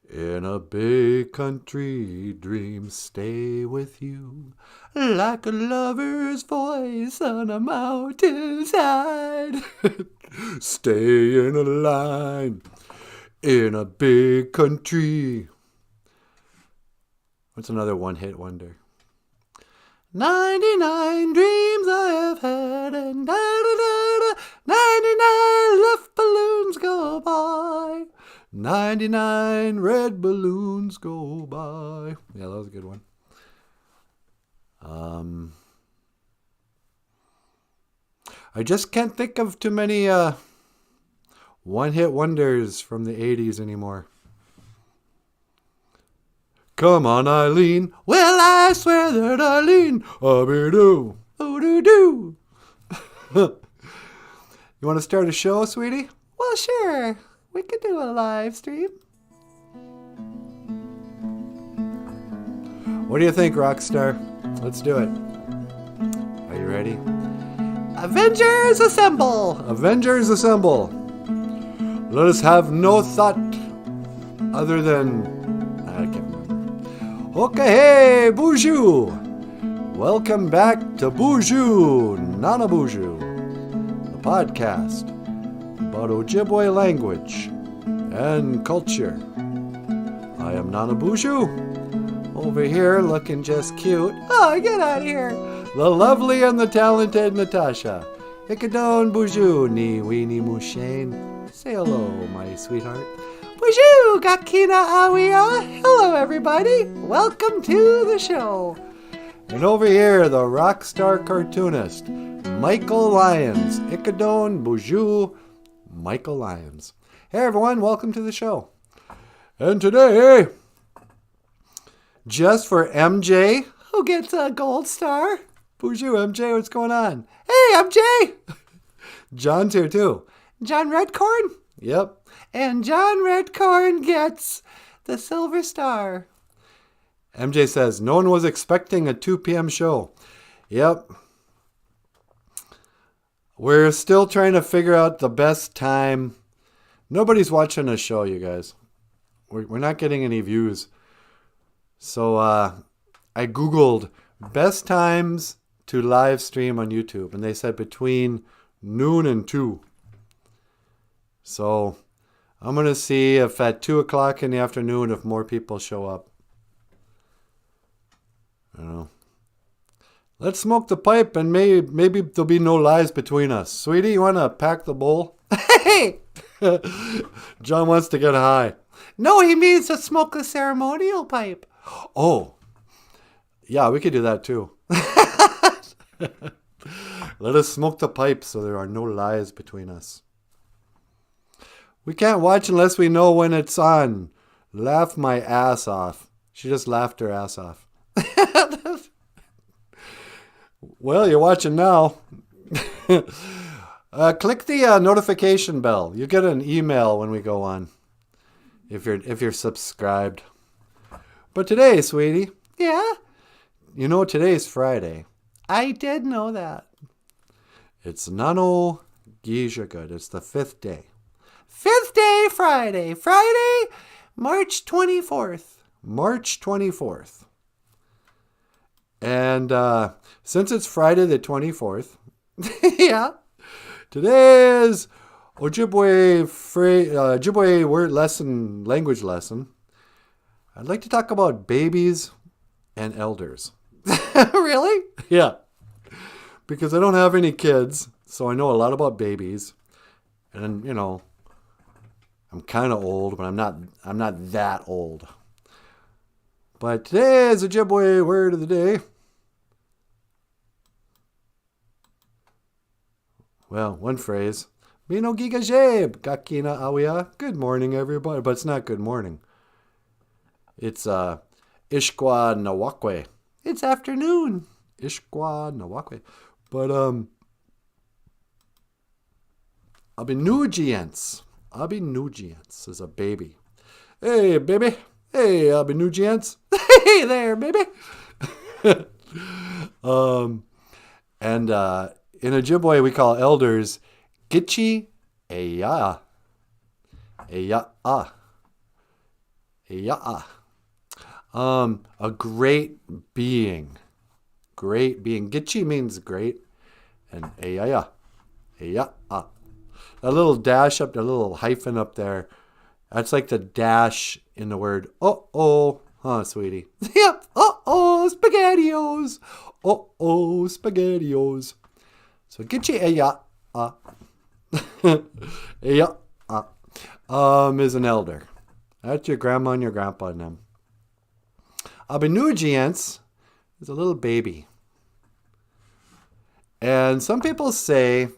In a big country, dreams stay with you like a lover's voice on a mountainside. Stay in a line in a big country. What's another one-hit wonder? 99 dreams I have had, and 99 left balloons go by. 99 red balloons go by. Yeah, that was a good one. I just can't think of too many one-hit wonders from the 80s anymore. Come on, Eileen. Well, I swear that Eileen. Oh-be-doo. Oh-doo-doo. You want to start a show, sweetie? Well, sure. We could do a live stream. What do you think, Rockstar? Let's do it. Are you ready? Avengers assemble! Avengers assemble! Let us have no thought other than... I can't remember. Okay, hey, BOOZHOO! Welcome back to BOOZHOO NANABOOZHOO, the podcast about Ojibwe language and culture. I am NANABOOZHOO, over here looking just cute. Oh, get out of here! The lovely and the talented Natasha. Ikadon BOOZHOO ni weenie mushane. Say hello, my sweetheart. BOOZHOO gakina awia. Hello, everybody. Welcome to the show. And over here, the rock star cartoonist, Michael Lyons. Ikadon BOOZHOO, Michael Lyons. Hey, everyone. Welcome to the show. And today, just for MJ, who gets a gold star. BOOZHOO, MJ, what's going on? Hey, MJ! John's here, too. John Redcorn? Yep. And John Redcorn gets the silver star. MJ says, no one was expecting a 2 p.m. show. Yep. We're still trying to figure out the best time. Nobody's watching the show, you guys. We're not getting any views. So I Googled best times to live stream on YouTube, and they said between noon and 2. So I'm going to see if at 2 o'clock in the afternoon, if more people show up. I don't know. Let's smoke the pipe, and maybe there'll be no lies between us. Sweetie, you want to pack the bowl? Hey! John wants to get high. No, he means to smoke the ceremonial pipe. Oh. Yeah, we could do that too. Let us smoke the pipe so there are no lies between us. We can't watch unless we know when it's on. Laugh my ass off. She just laughed her ass off. Well, you're watching now. Click the notification bell. You get an email when we go on. If you're subscribed. But today, sweetie. Yeah? You know today's Friday. I did know that. It's Nano Gijagut. It's the 5th day. 5th day Friday. Friday, March 24th. March 24th. And since it's Friday the 24th, yeah, today is Ojibwe word lesson, language lesson. I'd like to talk about babies and elders. Really? Yeah. Because I don't have any kids, so I know a lot about babies. And, you know, I'm kind of old, but I'm not that old. But today is Ojibwe word of the day. Well, one phrase. Bino gigajeb, kakina awia. Good morning, everybody. But it's not good morning. It's Ishkwa Nawakwe. It's afternoon. Ishkwa Nawakwe. But Abinugians is a baby. Hey, baby. Hey, Abinugians. Hey there, baby. And in Ojibwe, we call elders Gichi Eya. Eya. Yeah. A great being. Great being. Gitchi means great. And yeah. Yeah. A little dash up, a little hyphen up there. That's like the dash in the word uh-oh. Huh, sweetie? Yep. Uh-oh, SpaghettiOs. Uh-oh, SpaghettiOs. So Gitchi yeah. Yeah. Is an elder. That's your grandma and your grandpa and them. Abenugians is a little baby. And some people say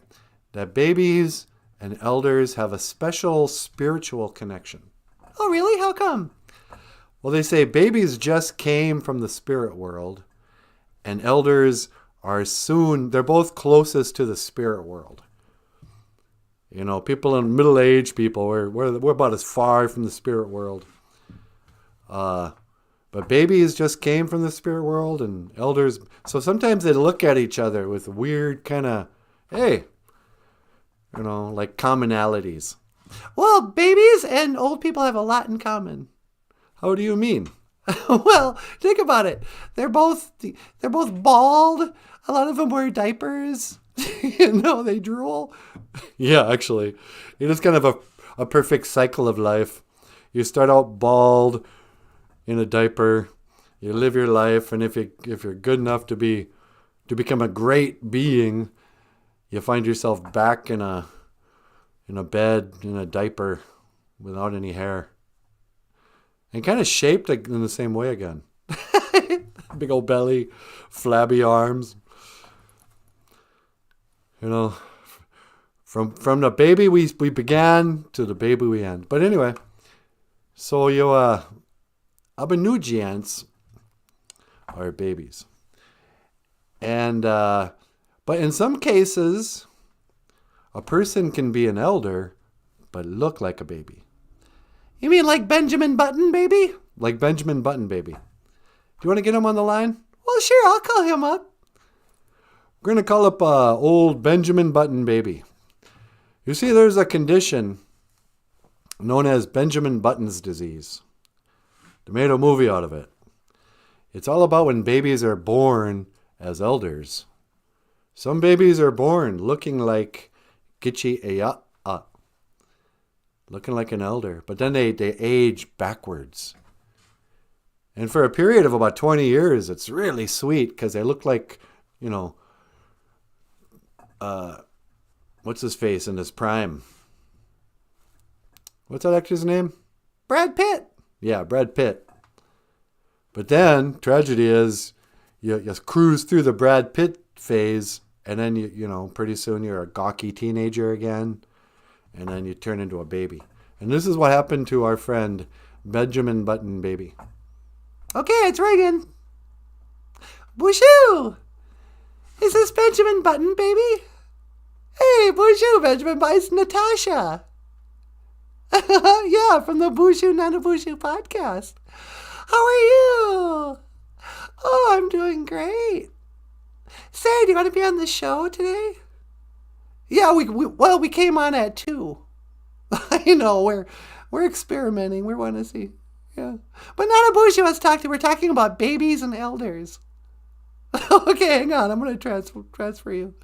that babies and elders have a special spiritual connection. Oh, really? How come? Well, they say babies just came from the spirit world, and elders are soon, they're both closest to the spirit world. You know, people in middle-aged people, we're about as far from the spirit world. But babies just came from the spirit world, and elders, so sometimes they look at each other with weird kind of, hey, you know, like commonalities. Well, babies and old people have a lot in common. How do you mean? Well, think about it. They're both bald. A lot of them wear diapers. You know, they drool. Yeah, actually. It is kind of a perfect cycle of life. You start out bald in a diaper. You live your life, and if you're good enough to become a great being, you find yourself back in a bed in a diaper without any hair. And kind of shaped in the same way again. Big old belly, flabby arms. You know, from the baby we began to the baby we end. But anyway, so you Abenugians are babies. And but in some cases, a person can be an elder but look like a baby. You mean like Benjamin Button, baby? Like Benjamin Button, baby. Do you want to get him on the line? Well, sure, I'll call him up. We're going to call up old Benjamin Button, baby. You see, there's a condition known as Benjamin Button's disease. They made a movie out of it. It's all about when babies are born as elders. Some babies are born looking like Gitchi Eya, looking like an elder, but then they age backwards. And for a period of about 20 years, it's really sweet because they look like, you know, what's his face in his prime? What's that actor's name? Brad Pitt. Yeah, Brad Pitt. But then, tragedy is, you cruise through the Brad Pitt phase, and then, you know, pretty soon you're a gawky teenager again, and then you turn into a baby. And this is what happened to our friend, Benjamin Button, baby. Okay, it's ringing. BOOZHOO! Is this Benjamin Button, baby? Hey, BOOZHOO, Benjamin Button, it's Natasha. Yeah, from the BOOZHOO NANABOOZHOO podcast. How are you? Oh, I'm doing great. Say, do you want to be on the show today? Yeah, we came on at 2. I know, we're experimenting. We want to see. Yeah. But NANABOOZHOO has talked to, we're talking about babies and elders. Okay, hang on. I'm going to transfer you.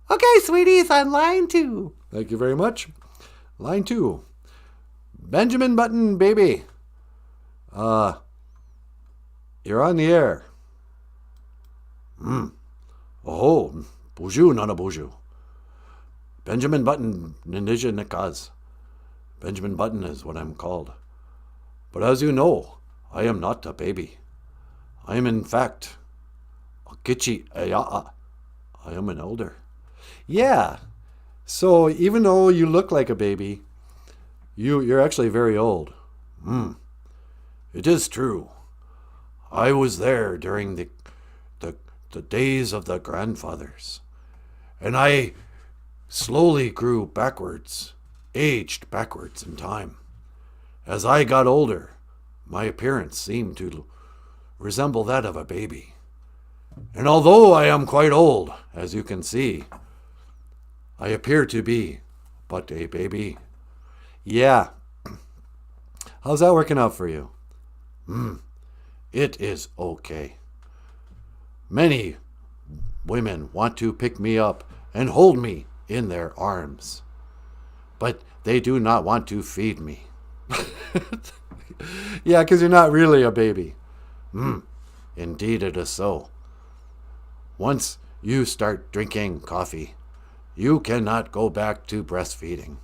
Okay, sweetie, it's on line 2. Thank you very much. Line 2. Benjamin Button, baby. You're on the air. Oh, BOOZHOO NANABOOZHOO. Benjamin Button, Ninja Nikaz. Benjamin Button is what I'm called. But as you know, I am not a baby. I am in fact a Gitchi Eya. I am an elder. Yeah. So even though you look like a baby, you're actually very old. It is true. I was there during the days of the grandfathers. And I slowly grew backwards, aged backwards in time. As I got older, my appearance seemed to resemble that of a baby. And although I am quite old, as you can see, I appear to be but a baby. Yeah. How's that working out for you? It is okay. Many women want to pick me up and hold me in their arms, but they do not want to feed me. Yeah, because you're not really a baby. Indeed it is so. Once you start drinking coffee, you cannot go back to breastfeeding.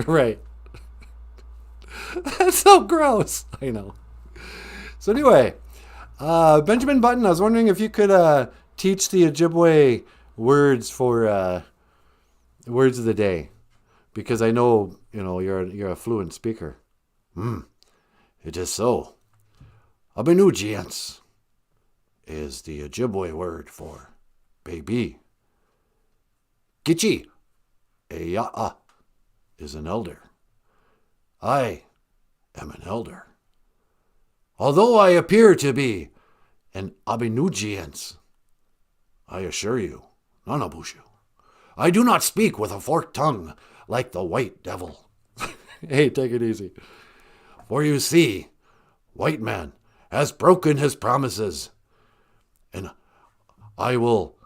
Right. That's so gross. I know. So anyway, Benjamin Button, I was wondering if you could teach the Ojibwe words for words of the day, because I know you're a fluent speaker. It is so. Abenugians is the Ojibwe word for baby. Gichi Eya'a is an elder. I am an elder. Although I appear to be an Abenugians, I assure you, Nanaboozhoo, I do not speak with a forked tongue like the white devil. Hey, take it easy. For you see, white man has broken his promises, and I will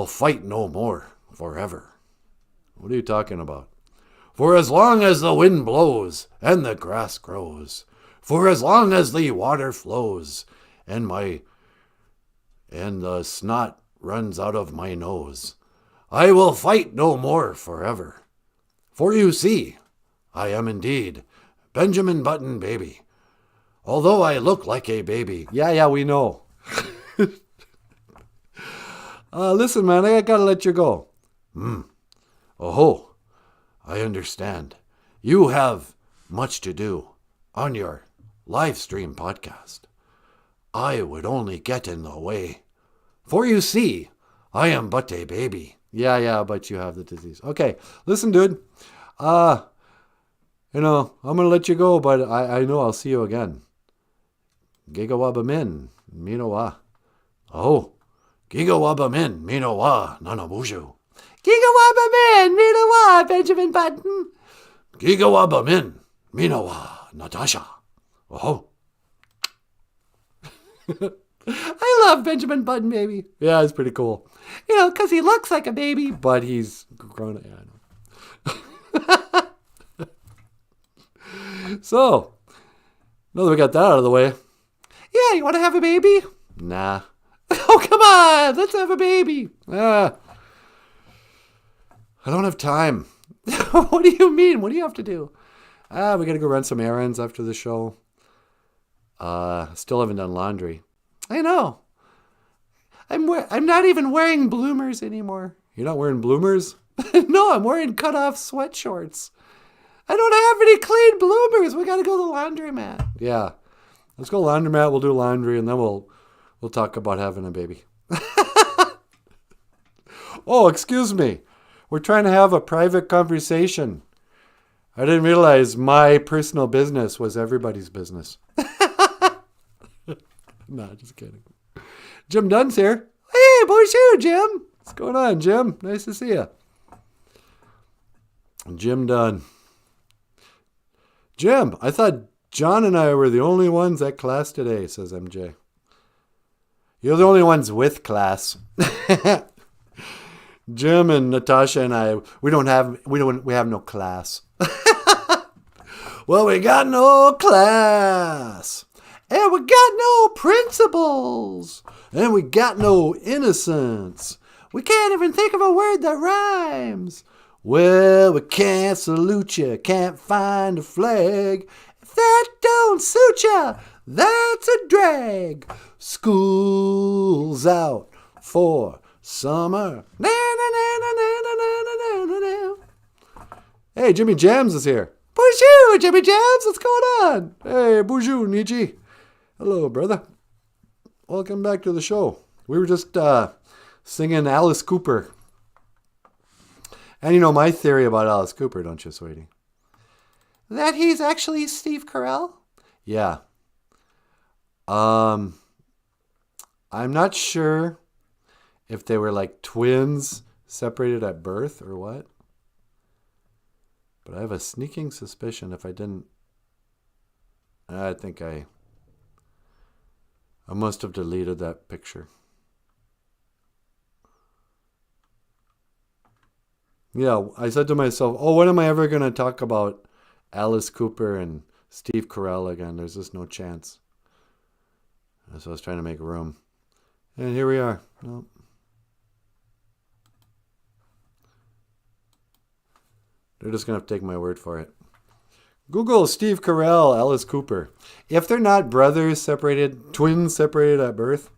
fight no more forever. What are you talking about? For as long as the wind blows and the grass grows, for as long as the water flows and the snot runs out of my nose, I will fight no more forever. For you see, I am indeed Benjamin Button baby. Although I look like a baby. Yeah, we know. Listen, man, I gotta let you go. Oh, I understand. You have much to do on your live stream podcast. I would only get in the way. For you see, I am but a baby. Yeah, but you have the disease. Okay, listen, dude. I'm going to let you go, but I know I'll see you again. Gigawabamin, Minowa. Oh, Gigawabamin, Minowa, Nanaboozhoo. Gigawabamin, Minowa, Benjamin Button. Gigawabamin, Minowa, Natasha. Oh. I love Benjamin Button, baby. Yeah, it's pretty cool. Because he looks like a baby, but he's grown. Yeah, I know. So, now that we got that out of the way, yeah, you want to have a baby? Nah. Oh, come on, let's have a baby. I don't have time. What do you mean? What do you have to do? We got to go run some errands after the show. Still haven't done laundry. I know. I'm not even wearing bloomers anymore. You're not wearing bloomers? No, I'm wearing cut-off sweat shorts. I don't have any clean bloomers. We got to go to the laundromat. Yeah. Let's go to the laundromat. We'll do laundry, and then we'll talk about having a baby. Oh, excuse me. We're trying to have a private conversation. I didn't realize my personal business was everybody's business. No, just kidding. Jim Dunn's here. Hey, BOOZHOO, Jim. What's going on, Jim? Nice to see you. Jim Dunn. Jim, I thought John and I were the only ones at class today, says MJ. You're the only ones with class. Jim and Natasha and I, we have no class. Well, we got no class. And we got no principles. And we got no innocence. We can't even think of a word that rhymes. Well, we can't salute you, can't find a flag. If that don't suit you, that's a drag. School's out for summer. Na, na, na, na, na, na, na, na, na. Hey, Jimmy Jams is here. BOOZHOO, Jimmy Jams, what's going on? Hey, BOOZHOO, Nietzsche. Hello, brother. Welcome back to the show. We were just singing Alice Cooper. And you know my theory about Alice Cooper, don't you, sweetie? That he's actually Steve Carell? Yeah. I'm not sure if they were like twins separated at birth or what. But I have a sneaking suspicion if I didn't I think I must have deleted that picture. Yeah, I said to myself, oh, when am I ever going to talk about Alice Cooper and Steve Carell again? There's just no chance. So I was trying to make room. And here we are. Nope. They're just going to have to take my word for it. Google Steve Carell, Alice Cooper. If they're not brothers separated, twins separated at birth.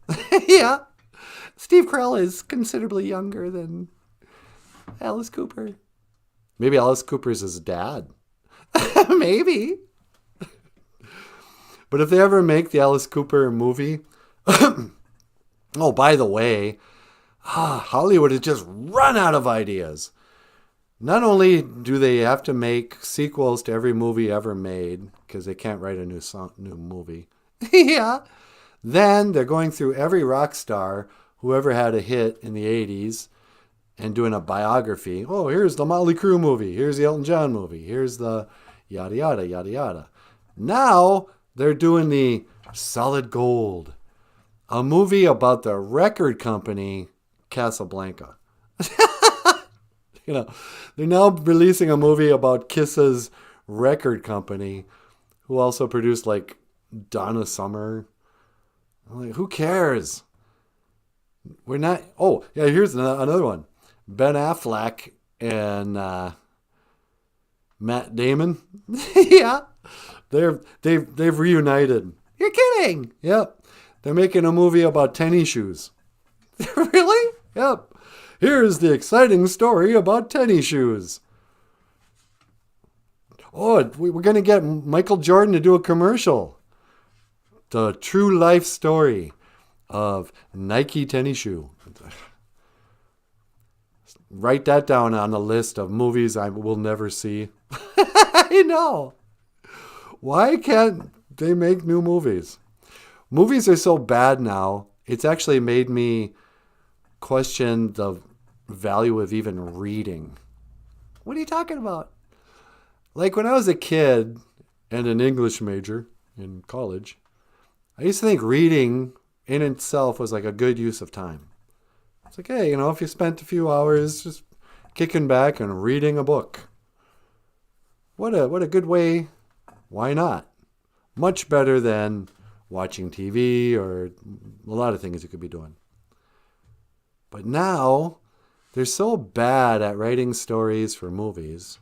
Yeah. Steve Carell is considerably younger than Alice Cooper. Maybe Alice Cooper's his dad. Maybe. But if they ever make the Alice Cooper movie... Oh, by the way, Hollywood has just run out of ideas. Not only do they have to make sequels to every movie ever made, because they can't write a new movie. Yeah. Then they're going through every rock star who ever had a hit in the 80s and doing a biography. Oh, here's the Motley Crue movie. Here's the Elton John movie. Here's the yada, yada, yada, yada. Now they're doing the Solid Gold, a movie about the record company Casablanca. They're now releasing a movie about Kiss's record company, who also produced like Donna Summer. I'm like, who cares? We're not. Oh, yeah. Here's another one. Ben Affleck and Matt Damon. Yeah, they've reunited. You're kidding? Yep. They're making a movie about tennis shoes. Really? Yep. Here's the exciting story about tennis shoes. Oh, we're going to get Michael Jordan to do a commercial. The true life story of Nike tennis shoe. Write that down on the list of movies I will never see. I know. Why can't they make new movies? Movies are so bad now, it's actually made me question the value of even reading. What are you talking about? Like when I was a kid and an English major in college, I used to think reading in itself was like a good use of time. It's like, hey, if you spent a few hours just kicking back and reading a book, what a good way. Why not? Much better than watching TV or a lot of things you could be doing. But now they're so bad at writing stories for movies.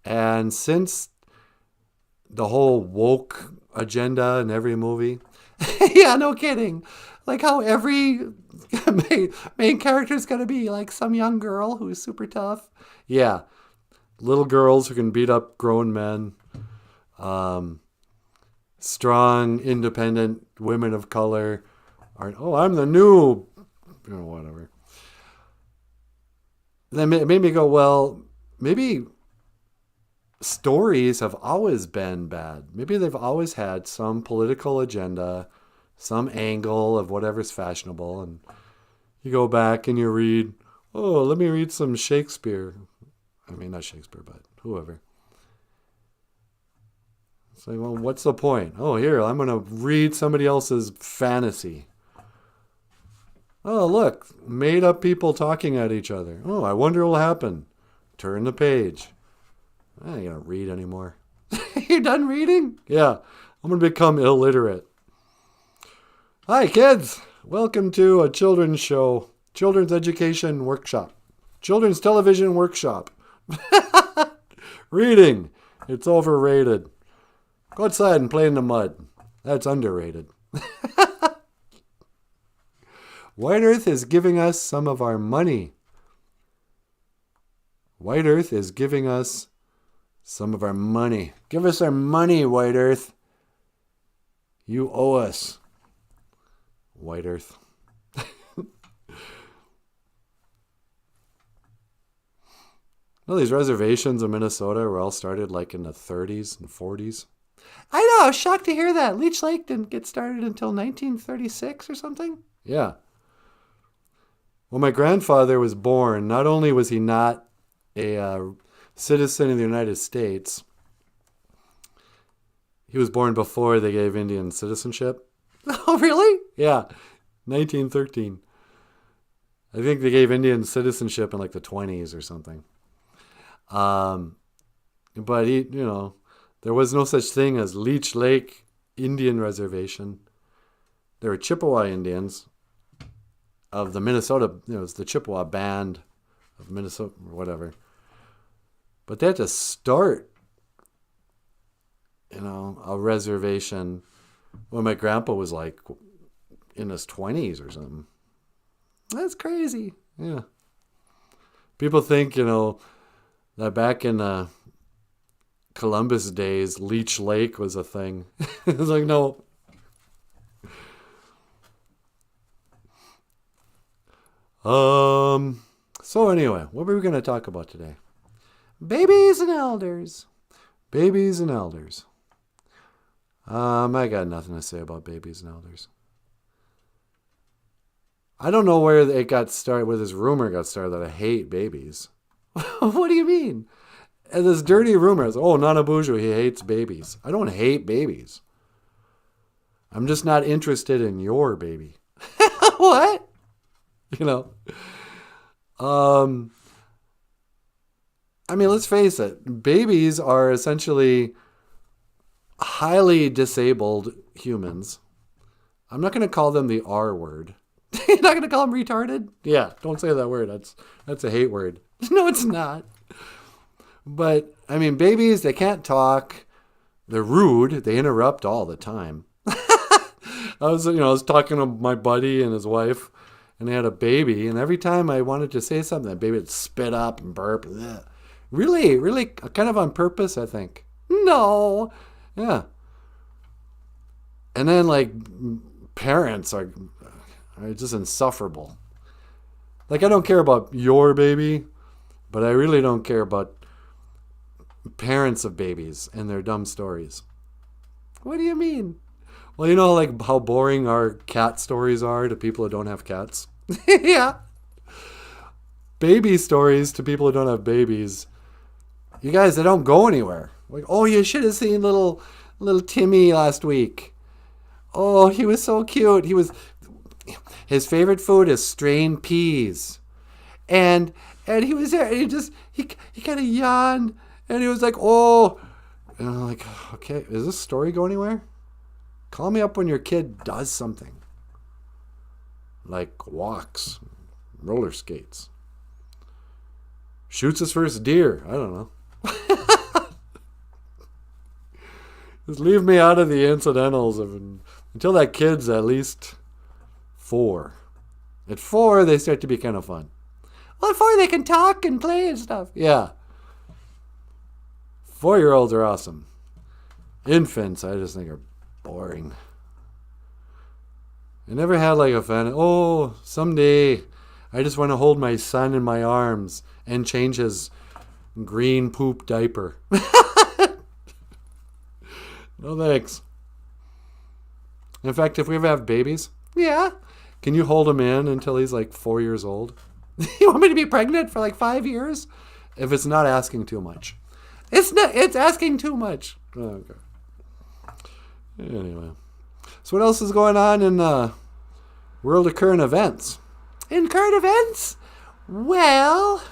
And since the whole woke agenda in every movie, yeah, no kidding. Like how every main character is going to be like some young girl who's super tough. Yeah. Little girls who can beat up grown men. Strong, independent women of color aren't, oh, I'm the new, whatever. Then it made me go, well, maybe stories have always been bad. Maybe they've always had some political agenda, some angle of whatever's fashionable. And you go back and you read, oh, let me read some Shakespeare. I mean, not Shakespeare, but whoever. It's like, well, what's the point? Oh, here, I'm going to read somebody else's fantasy. Oh, look, made up people talking at each other. Oh, I wonder what will happen. Turn the page. I ain't going to read anymore. You done reading? Yeah, I'm going to become illiterate. Hi, kids. Welcome to a children's show. Children's education workshop. Children's television workshop. Reading. It's overrated. Go outside and play in the mud. That's underrated. White Earth is giving us some of our money. White Earth is giving us some of our money. Give us our money, White Earth. You owe us. White Earth. Well, these reservations in Minnesota were all started like in the 30s and 40s. I know, I was shocked to hear that. Leech Lake didn't get started until 1936 or something. Yeah. When my grandfather was born, not only was he not a citizen of the United States, He was born before they gave Indian citizenship. Oh, really? Yeah, 1913. I think they gave Indian citizenship in like the 20s or something. But he, there was no such thing as Leech Lake Indian Reservation. There were Chippewa Indians of the Minnesota, it was the Chippewa Band of Minnesota or whatever. But they had to start, a reservation when my grandpa was like in his 20s or something. That's crazy. Yeah. People think, that back in Columbus days, Leech Lake was a thing. It's like, no. So anyway, what were we going to talk about today? Babies and elders. Babies and elders. I got nothing to say about babies and elders. I don't know where it got started, where this rumor got started that I hate babies. What do you mean? And this dirty rumor is, NanaBOOZHOO, he hates babies. I don't hate babies. I'm just not interested in your baby. What? Let's face it. Babies are essentially highly disabled humans. I'm not going to call them the R word. You're not going to call them retarded? Yeah, don't say that word. That's a hate word. No, it's not. But, babies, they can't talk. They're rude. They interrupt all the time. I was talking to my buddy and his wife, and they had a baby, and every time I wanted to say something, that baby would spit up and burp. Ugh. Really, kind of on purpose, I think. No. Yeah. And then, parents are just insufferable. I don't care about your baby, but I really don't care about parents of babies and their dumb stories. What do you mean? Well, how boring our cat stories are to people who don't have cats. Yeah. Baby stories to people who don't have babies. You guys, they don't go anywhere. You should have seen little Timmy last week. Oh, he was so cute. His favorite food is strained peas. And he was there, and he kind of yawned, and he was like, oh. And I'm like, okay, is this story go anywhere? Call me up when your kid does something. Like walks, roller skates. Shoots his first deer. I don't know. Just leave me out of the incidentals until that kid's at least 4. At 4, they start to be kind of fun. Well, at 4, they can talk and play and stuff. Yeah. 4-year-olds are awesome. Infants, I just think, are boring. I never had a fan. Someday I just want to hold my son in my arms and change his green poop diaper. No thanks. In fact, if we ever have babies, yeah, can you hold him in until he's 4 years old? You want me to be pregnant for 5 years? If it's not asking too much. It's asking too much. Okay. Anyway. So what else is going on in world of current events? In current events? Well,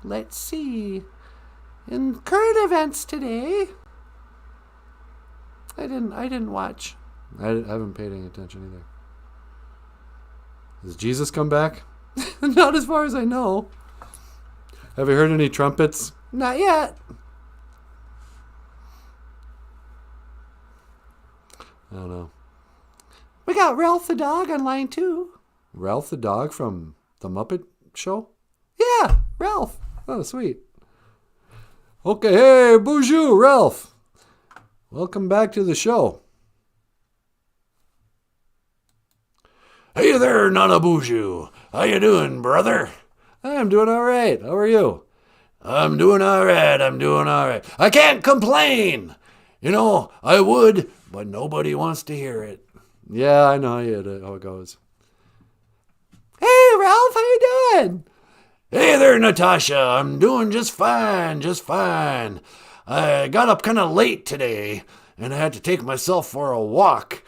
let's see. In current events today, I didn't watch. I haven't paid any attention either. Has Jesus come back? Not as far as I know. Have you heard any trumpets? Not yet. I don't know. We got Ralph the dog on line 2. Ralph the dog from the Muppet Show? Yeah, Ralph. Oh, sweet. Okay, hey, BOOZHOO, Ralph. Welcome back to the show. Hey there, NanaBOOZHOO. How you doing, brother? I'm doing all right. How are you? I'm doing all right. I can't complain. I would, but nobody wants to hear it. Yeah, I know how it goes. Hey, Ralph, how you doing? Hey there, Natasha. I'm doing just fine. I got up kind of late today, and I had to take myself for a walk.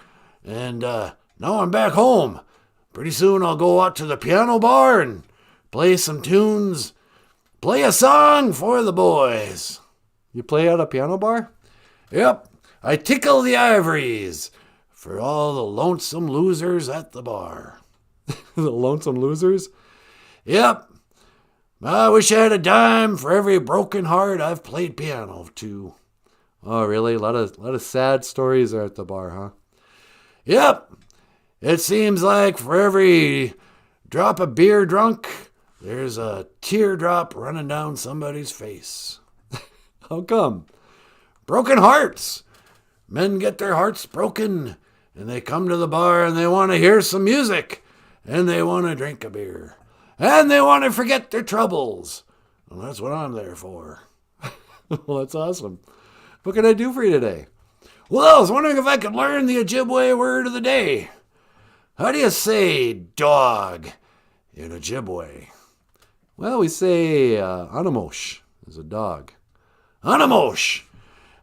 And now I'm back home. Pretty soon I'll go out to the piano bar and play some tunes, play a song for the boys. You play at a piano bar? Yep, I tickle the ivories for all the lonesome losers at the bar. The lonesome losers? Yep. I wish I had a dime for every broken heart I've played piano to. Oh, really? A lot of sad stories are at the bar, huh? Yep. It seems like for every drop of beer drunk, there's a teardrop running down somebody's face. How come? Broken hearts. Men get their hearts broken, and they come to the bar and they want to hear some music, and they want to drink a beer, and they want to forget their troubles. Well, that's what I'm there for. Well, that's awesome. What can I do for you today? Well, I was wondering if I could learn the Ojibwe word of the day. How do you say dog in Ojibwe? Well, we say Anamosh is a dog. Anamosh!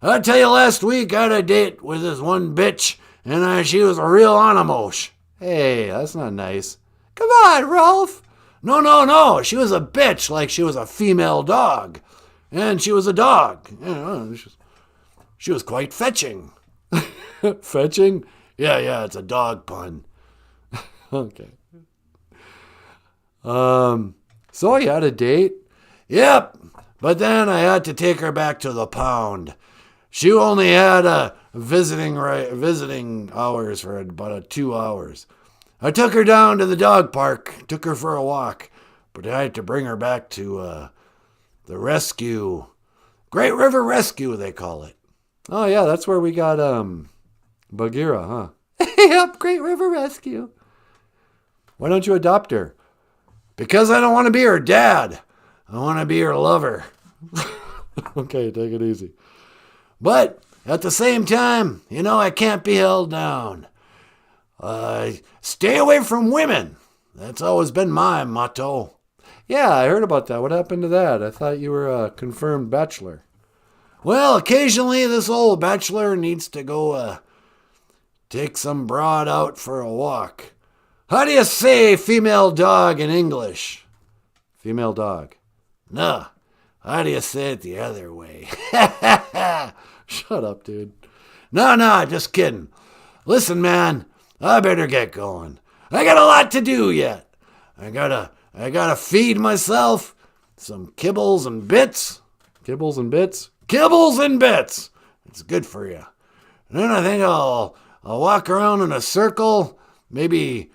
I tell you, last week I had a date with this one bitch, and she was a real Anamosh. Hey, that's not nice. Come on, Rolf. No. She was a bitch, like she was a female dog. And she was a dog. You know, she was quite fetching. Fetching? Yeah, it's a dog pun. Okay. So you had a date? Yep. But then I had to take her back to the pound. She only had visiting hours for about 2 hours. I took her down to the dog park, took her for a walk, but I had to bring her back to the rescue. Great River Rescue, they call it. Oh, yeah, that's where we got Bagheera, huh? Yep, Great River Rescue. Why don't you adopt her? Because I don't want to be her dad. I want to be her lover. Okay, take it easy. But at the same time, I can't be held down. Stay away from women. That's always been my motto. Yeah, I heard about that. What happened to that? I thought you were a confirmed bachelor. Well, occasionally this old bachelor needs to go take some broad out for a walk. How do you say female dog in English? Female dog. No. How do you say it the other way? Shut up, dude. No, just kidding. Listen, man, I better get going. I got a lot to do yet. I gotta feed myself some kibbles and bits. Kibbles and bits? Kibbles and bits. It's good for you. And then I think I'll walk around in a circle, maybe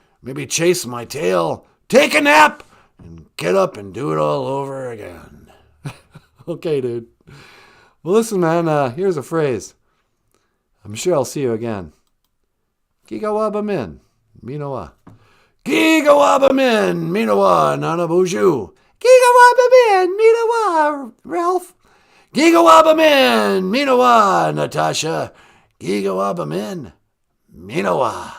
chase my tail, take a nap, and get up and do it all over again. Okay, dude. Well, listen, man, here's a phrase. I'm sure I'll see you again. Gigawaba min, minowa. Gigawaba min, minowa, nanaboozhoo. Gigawaba min, minowa, Ralph. Gigawaba min, minowa, Natasha. Gigawaba min, minowa.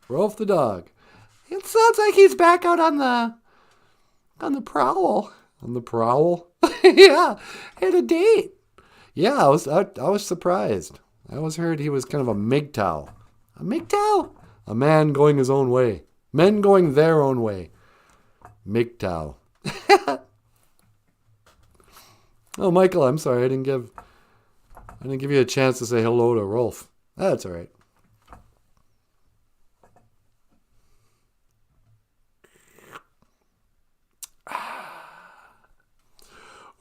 Rolf the dog. It sounds like he's back out on the prowl. On the prowl? Yeah, had a date. Yeah, I was surprised. I always heard he was kind of a MGTOW. A MGTOW? A man going his own way. Men going their own way. MGTOW. Oh, Michael, I'm sorry. I didn't give you a chance to say hello to Rolf. That's all right.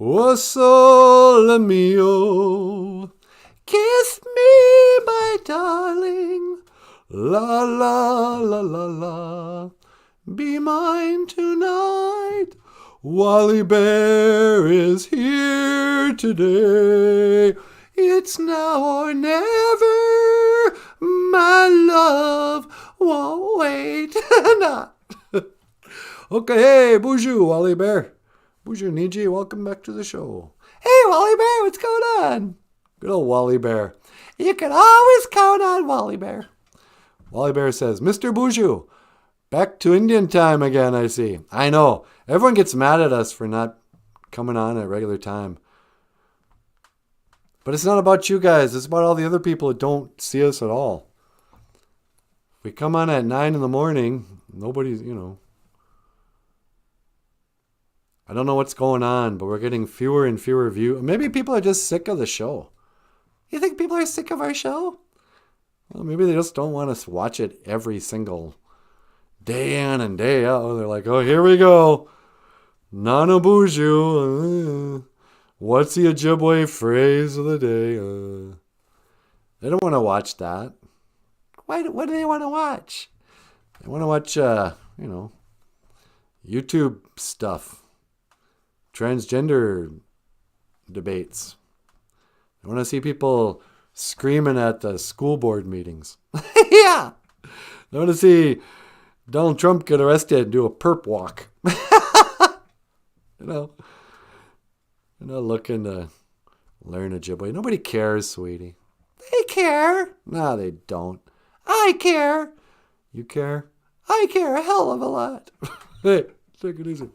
Oh, sole mio, kiss me, my darling, la la la la la, be mine tonight. Wally Bear is here today. It's now or never, my love won't wait. Nah. Okay, hey, BOOZHOO, Wally Bear. BOOZHOO Niji, welcome back to the show. Hey, Wally Bear, what's going on? Good old Wally Bear. You can always count on Wally Bear. Wally Bear says, Mr. BOOZHOO, back to Indian time again, I see. I know. Everyone gets mad at us for not coming on at regular time. But it's not about you guys. It's about all the other people that don't see us at all. If we come on at 9 in the morning, nobody's, I don't know what's going on, but we're getting fewer and fewer views. Maybe people are just sick of the show. You think people are sick of our show? Well, maybe they just don't want us to watch it every single day in and day out. They're like, oh, here we go. Nanaboozhoo. What's the Ojibwe phrase of the day? They don't want to watch that. What do they want to watch? They want to watch, YouTube stuff. Transgender debates. They want to see people screaming at the school board meetings. Yeah. They want to see Donald Trump get arrested and do a perp walk. They're not looking to learn Ojibwe. Nobody cares, sweetie. They care. No, they don't. I care. You care? I care a hell of a lot. Hey, take it easy.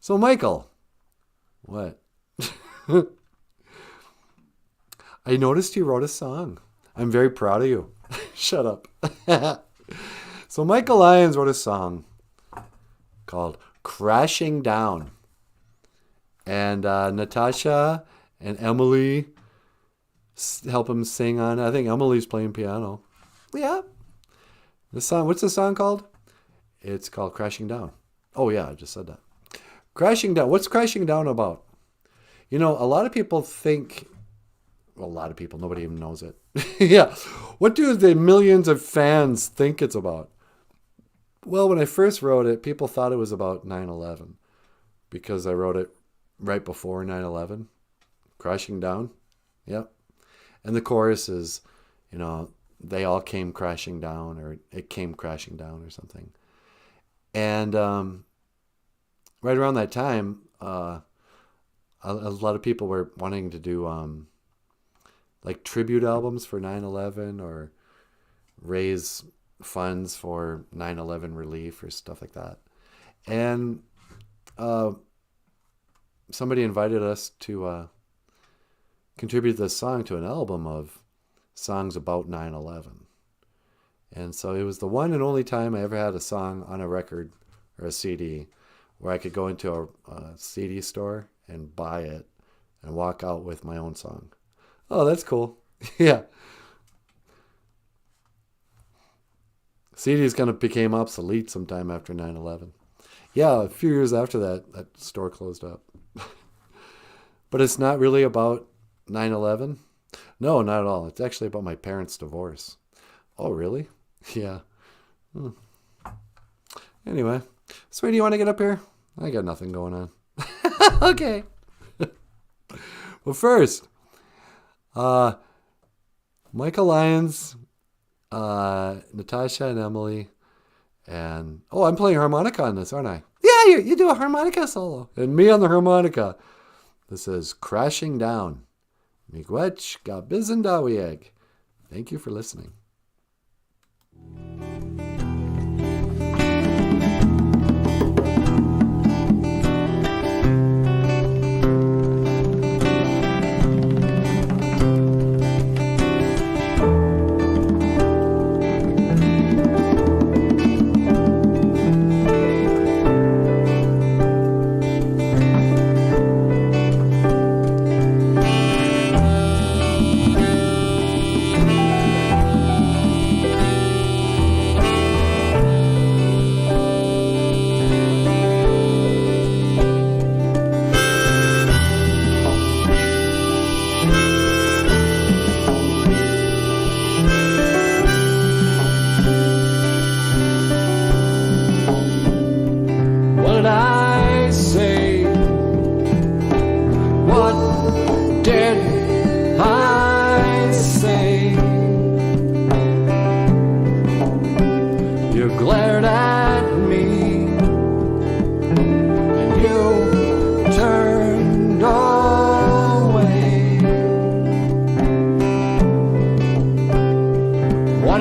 So, Michael. What? I noticed you wrote a song. I'm very proud of you. Shut up. So, Michael Lyons wrote a song called Crashing Down. And Natasha and Emily help him sing on it. I think Emily's playing piano. Yeah. The song, what's the song called? It's called Crashing Down. Oh, yeah, I just said that. Crashing Down. What's Crashing Down about? A lot of people think, well, a lot of people, nobody even knows it. Yeah. What do the millions of fans think it's about? Well, when I first wrote it, people thought it was about 9/11 because I wrote it right before 9/11. Crashing down. Yep. And the chorus is, they all came crashing down, or it came crashing down or something. And right around that time, a lot of people were wanting to do like tribute albums for 9/11 or raise funds for 9/11 relief or stuff like that. And somebody invited us to contribute this song to an album of songs about 9/11. And so it was the one and only time I ever had a song on a record or a CD where I could go into a CD store and buy it and walk out with my own song. Oh, that's cool. Yeah. CDs kind of became obsolete sometime after 9/11. Yeah, a few years after that, that store closed up. But it's not really about 9/11? No, not at all. It's actually about my parents' divorce. Oh, really? Yeah. Anyway, sweetie, you want to get up here? I got nothing going on. Okay. Well, first, Michael Lyons, Natasha and Emily, and I'm playing harmonica on this, aren't I? Yeah, you do a harmonica solo, and me on the harmonica. This is Crashing Down. Miigwech gabizendawieg. Thank you for listening.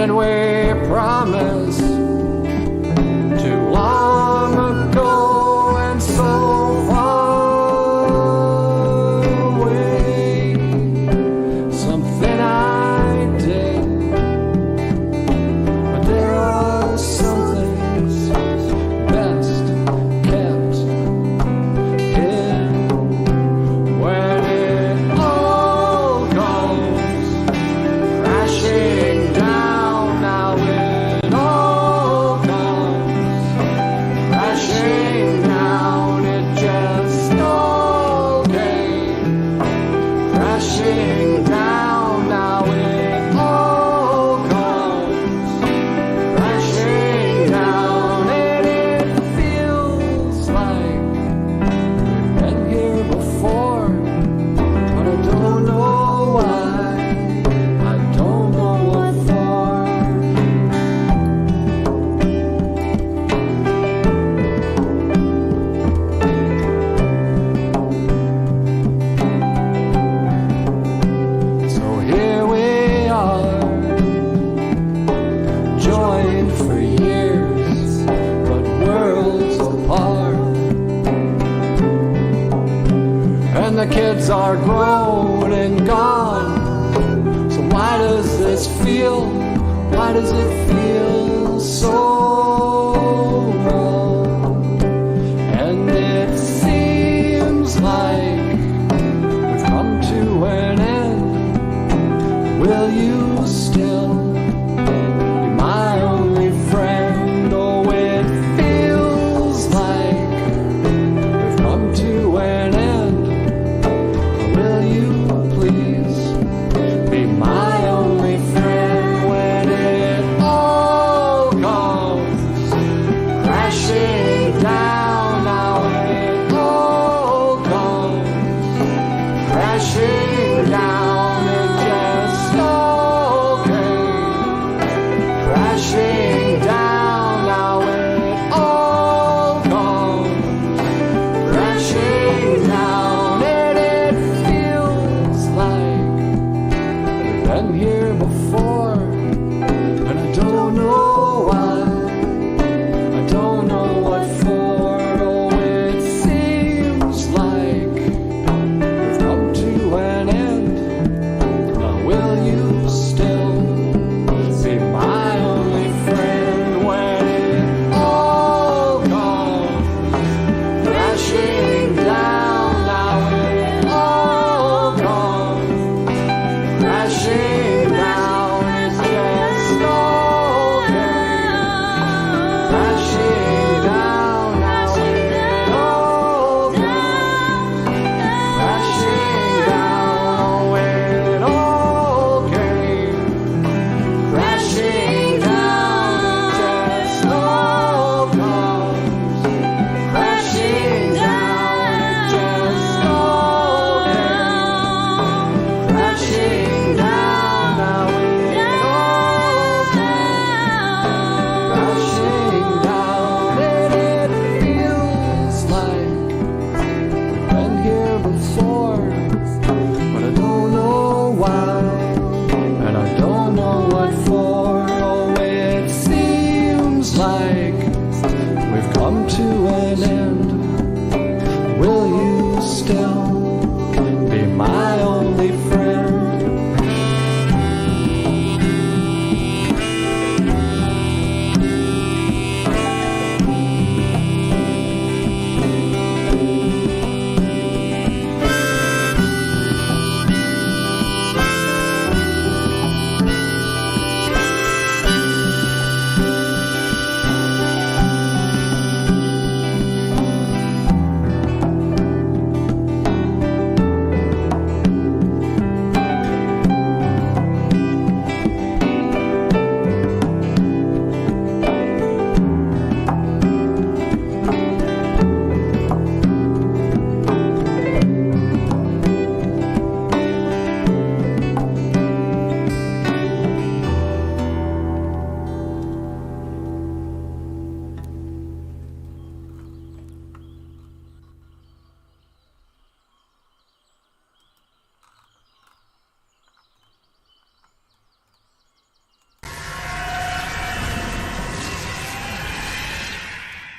Away. crashing down. Now it all comes crashing down, and it feels like we've been here before, but I don't know why. I don't know what for. So here we are, joined for years, but worlds apart. And the kids are grown and gone. So why does this feel, why does it feel so wrong? And it seems like we've come to an end. Will you still be my only friend? Oh, it feels like we've come to an end. Will you please be my only friend when it all comes crashing down? Now it all comes crashing down. It just all came crashing down. Now it all comes crashing down, and it feels like we've been here before, and I don't know why. I don't know what for. Oh, it seems like we've come to an end. Now will you still be my only friend when it all comes crashing down? Now it all comes crashing down. It's just all came crashing down. Now it all comes crashing down. Oh, it all came crashing down. It just all comes crashing down. It just all came crashing down. Now it all comes crashing down, and it feels like we've been here before, but I don't know why, and I don't know what for. Oh, it seems like we've come to an end. Will you still be my only friend?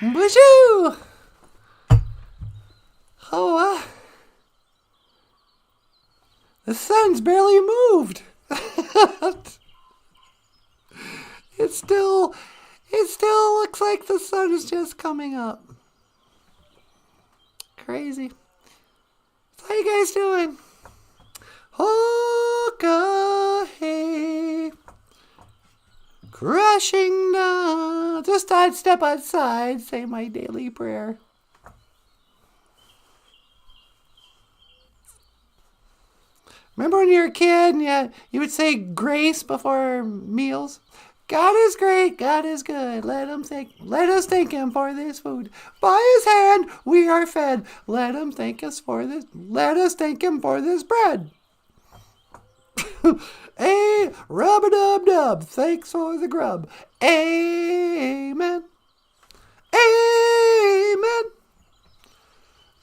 BOOZHOO! Oh, the sun's barely moved. It still looks like the sun is just coming up. Crazy. How you guys doing? Okay. Crashing down. Just I'd step outside, say my daily prayer. Remember when you were a kid and you would say grace before meals? God is great, God is good. Let us thank him for this food. By his hand we are fed. Let us thank him for this bread. Rub-a-dub-dub, thanks for the grub. Amen. Amen.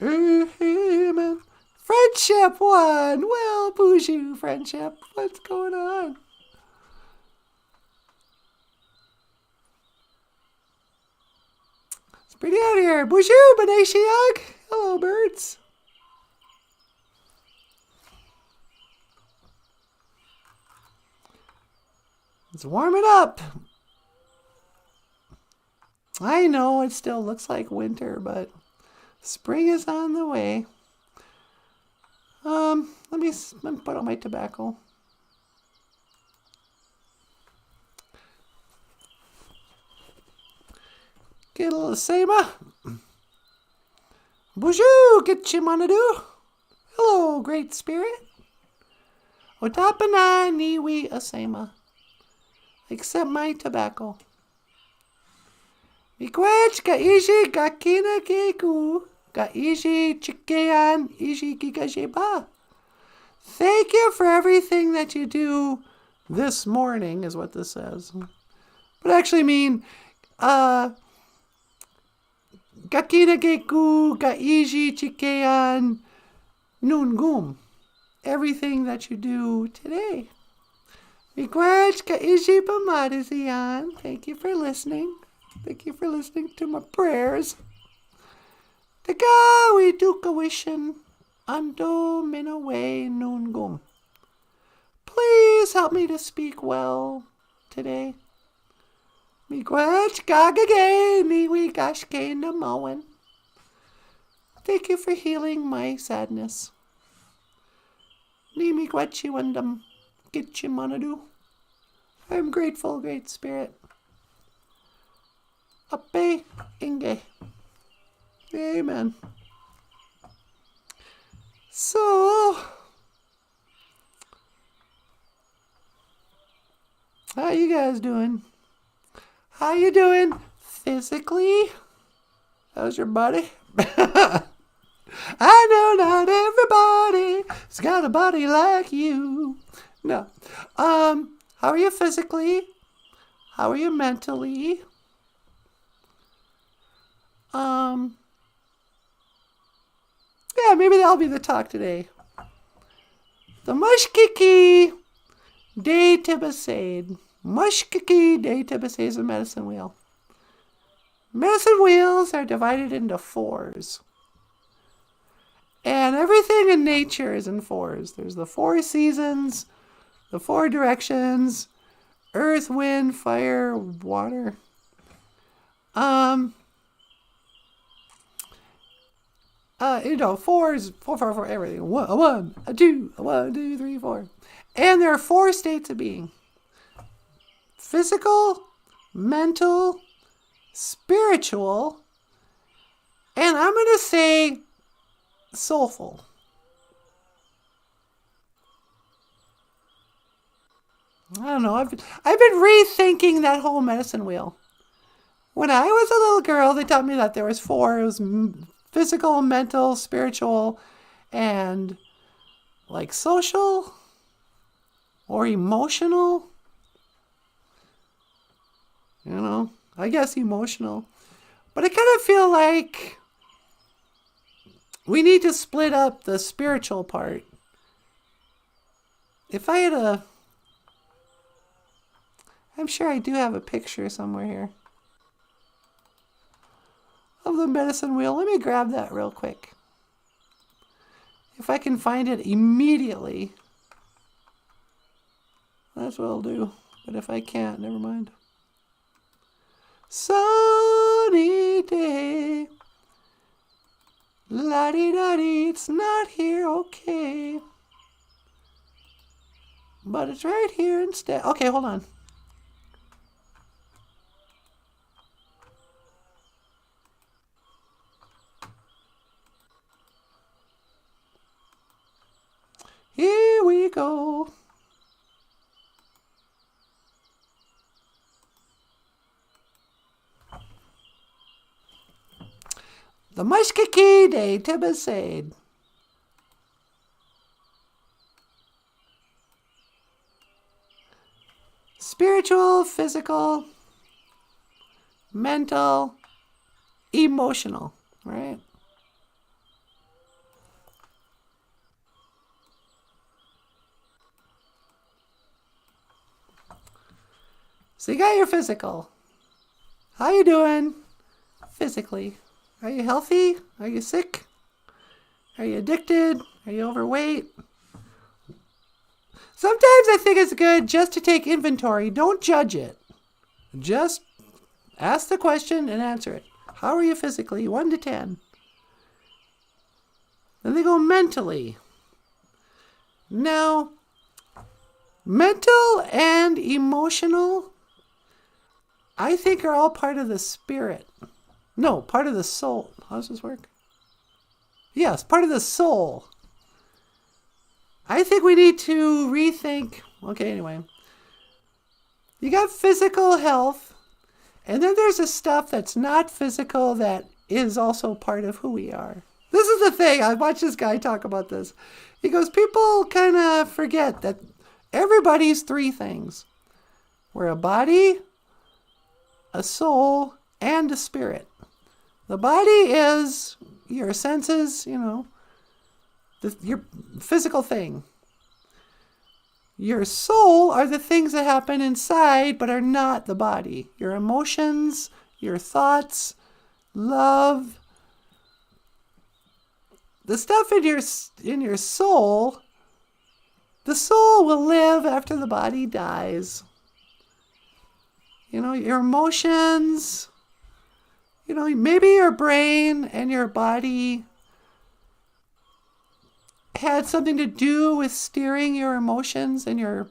Amen. Friendship won. Well, BOOZHOO friendship, what's going on? It's pretty out here. BOOZHOO, Banashiag. Hello, birds. It's warming up. I know it still looks like winter, but spring is on the way. Let me put out my tobacco. Get a little Sema. BOOZHOO, get you manadu. Hello, great spirit. Otapana niwi asema. Accept my tobacco. Mikwech ka ishi kakina keku. Ka ishi chikean ishi kikasheba. Thank you for everything that you do this morning, is what this says. But actually mean, Kakina keku ka ishi chikean nungum. Everything that you do today. Mikwech ka ishi pamadizian. Thank you for listening. Thank you for listening to my prayers. Tagawi dukawishin ando minawe nungum. Please help me to speak well today. Miigwech gagage niwi gashke namowen. Thank you for healing my sadness. Ni miigwechi wandam gitchi manadu. I'm grateful, great spirit. Ape inge. Amen. So, how you guys doing? How you doing physically? How's your body? I know not everybody's got a body like you. No. How are you physically? How are you mentally? Yeah, maybe that'll be the talk today. The Mushkiki de Tibasade. Mushkiki de Tibasade is a medicine wheel. Medicine wheels are divided into fours. And everything in nature is in fours. There's the 4 seasons, the 4 directions, earth, wind, fire, water. Four is four, everything. One, a two, 3, 4. And there are 4 states of being. Physical, mental, spiritual, and I'm going to say soulful. I don't know. I've been rethinking that whole medicine wheel. When I was a little girl, they taught me that there was 4. It was physical, mental, spiritual, and like social or emotional. I guess emotional. But I kind of feel like we need to split up the spiritual part. If I had I'm sure I do have a picture somewhere here of the medicine wheel. Let me grab that real quick. If I can find it immediately, that's what I'll do. But if I can't, never mind. Sunny day. La-di-da-di, it's not here, okay. But it's right here instead. Okay, hold on. Here we you go. The Mushkiki de Tibisade. Spiritual, physical, mental, emotional, right? So you got your physical. How you doing physically? Are you healthy? Are you sick? Are you addicted? Are you overweight? Sometimes I think it's good just to take inventory. Don't judge it. Just ask the question and answer it. How are you physically? 1 to 10. Then they go mentally. Now, mental and emotional, I think are all part of the spirit. No, part of the soul. How does this work? Yes, part of the soul. I think we need to rethink. Okay, anyway. You got physical health, and then there's the stuff that's not physical that is also part of who we are. This is the thing. I watched this guy talk about this. He goes, people kind of forget that everybody's 3 things. We're a body, a soul, and a spirit. The body is your senses, your physical thing. Your soul are the things that happen inside but are not the body. Your emotions, your thoughts, love. The stuff in your soul, the soul will live after the body dies. Your emotions, maybe your brain and your body had something to do with steering your emotions and your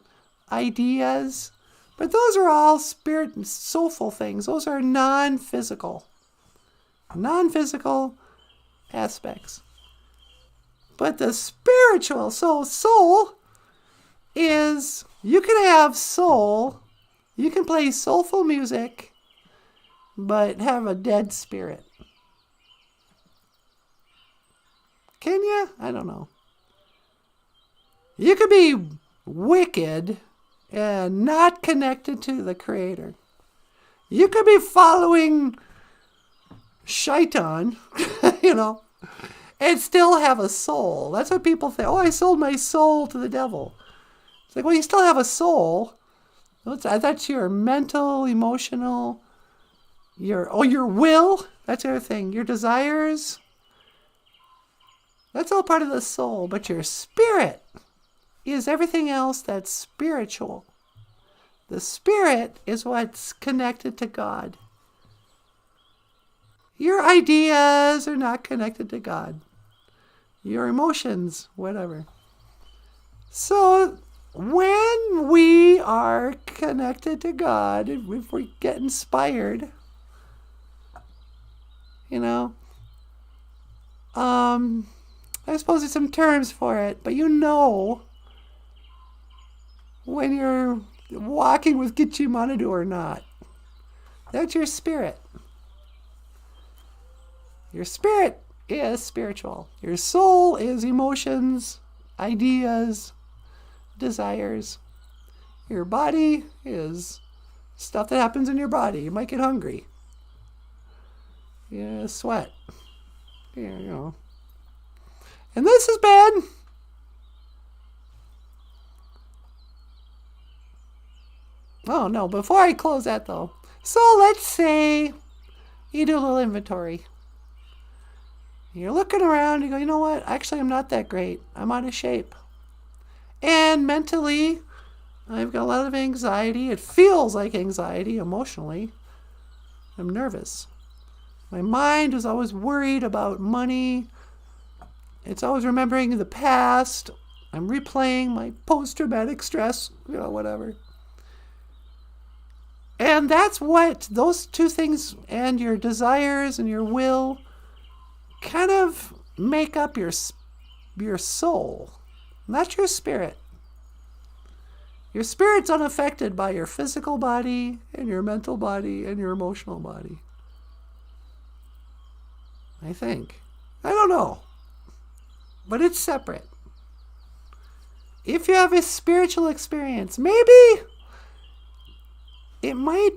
ideas. But those are all spirit and soulful things. Those are non-physical aspects. But the spiritual, soul is, you can have soul, you can play soulful music, but have a dead spirit. Can you? I don't know. You could be wicked and not connected to the Creator. You could be following shaitan, and still have a soul. That's what people think. Oh, I sold my soul to the devil. It's like, well, you still have a soul. That's your mental, emotional, your will. That's the other thing. Your desires. That's all part of the soul. But your spirit is everything else that's spiritual. The spirit is what's connected to God. Your ideas are not connected to God. Your emotions, whatever. So when we are connected to God, if we get inspired, I suppose there's some terms for it, but when you're walking with Gichimanadu or not. That's your spirit. Your spirit is spiritual. Your soul is emotions, ideas, desires. Your body is stuff that happens in your body. You might get hungry. You sweat. And this has been oh no, before I close that though. So let's say you do a little inventory. You're looking around, you go, you know what? Actually, I'm not that great. I'm out of shape. And mentally, I've got a lot of anxiety. It feels like anxiety emotionally. I'm nervous. My mind is always worried about money. It's always remembering the past. I'm replaying my post-traumatic stress, whatever. And that's what those 2 things and your desires and your will kind of make up your soul. Not your spirit. Your spirit's unaffected by your physical body and your mental body and your emotional body. I think. I don't know. But it's separate. If you have a spiritual experience, maybe it might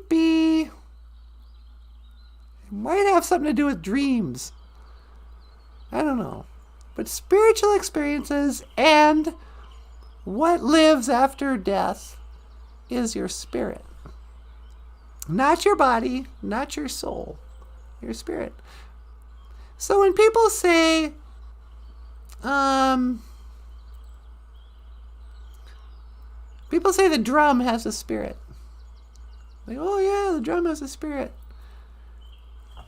have something to do with dreams. I don't know. But spiritual experiences and what lives after death is your spirit. Not your body, not your soul, your spirit. So when people say, the drum has a spirit. Like, oh yeah, the drum has a spirit.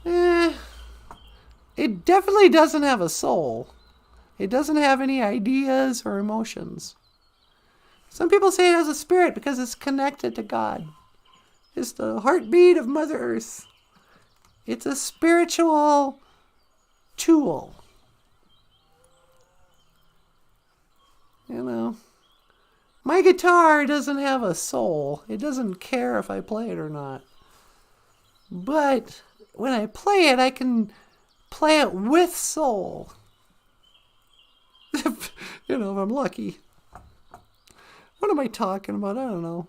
It definitely doesn't have a soul. It doesn't have any ideas or emotions. Some people say it has a spirit because it's connected to God. It's the heartbeat of Mother Earth. It's a spiritual tool. You know, my guitar doesn't have a soul. It doesn't care if I play it or not. But when I play it, I can play it with soul. If I'm lucky. What am I talking about? I don't know.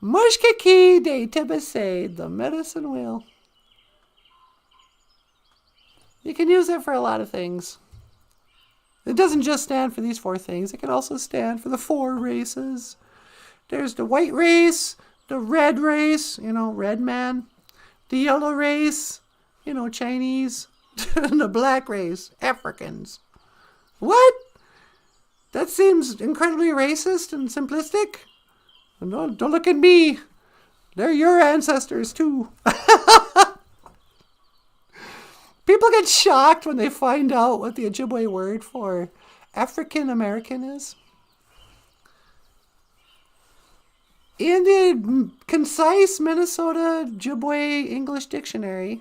Mushkaki de Tibesade, the medicine wheel. You can use it for a lot of things. It doesn't just stand for these 4 things. It can also stand for the 4 races. There's the white race, the red race, red man. The yellow race, Chinese. And the black race, Africans. What? That seems incredibly racist and simplistic. Don't look at me. They're your ancestors too. People get shocked when they find out what the Ojibwe word for African American is. In the concise Minnesota Ojibwe English Dictionary,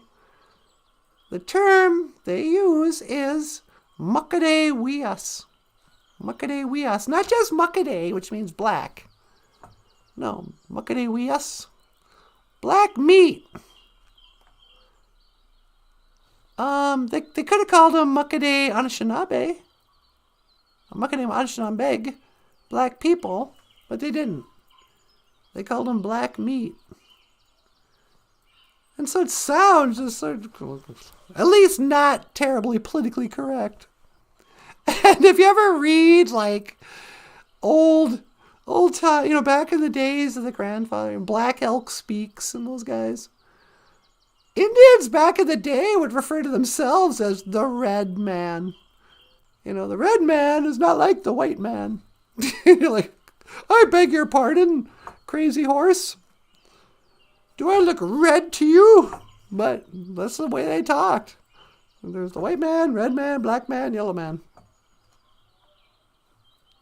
the term they use is Muckade Wias. Muckade Wias. Not just Muckade, which means black. No, Muckade Wias. Black meat. They could have called him Muckade Anishinaabe. Muckade Anishinaabe. Black people, but they didn't. They called him black meat. And so it sounds just sort of, at least not terribly politically correct. And if you ever read like old time, back in the days of the grandfather, Black Elk Speaks and those guys, Indians back in the day would refer to themselves as the red man. The red man is not like the white man. You're like, I beg your pardon, crazy horse. Do I look red to you? But that's the way they talked. There's the white man, red man, black man, yellow man.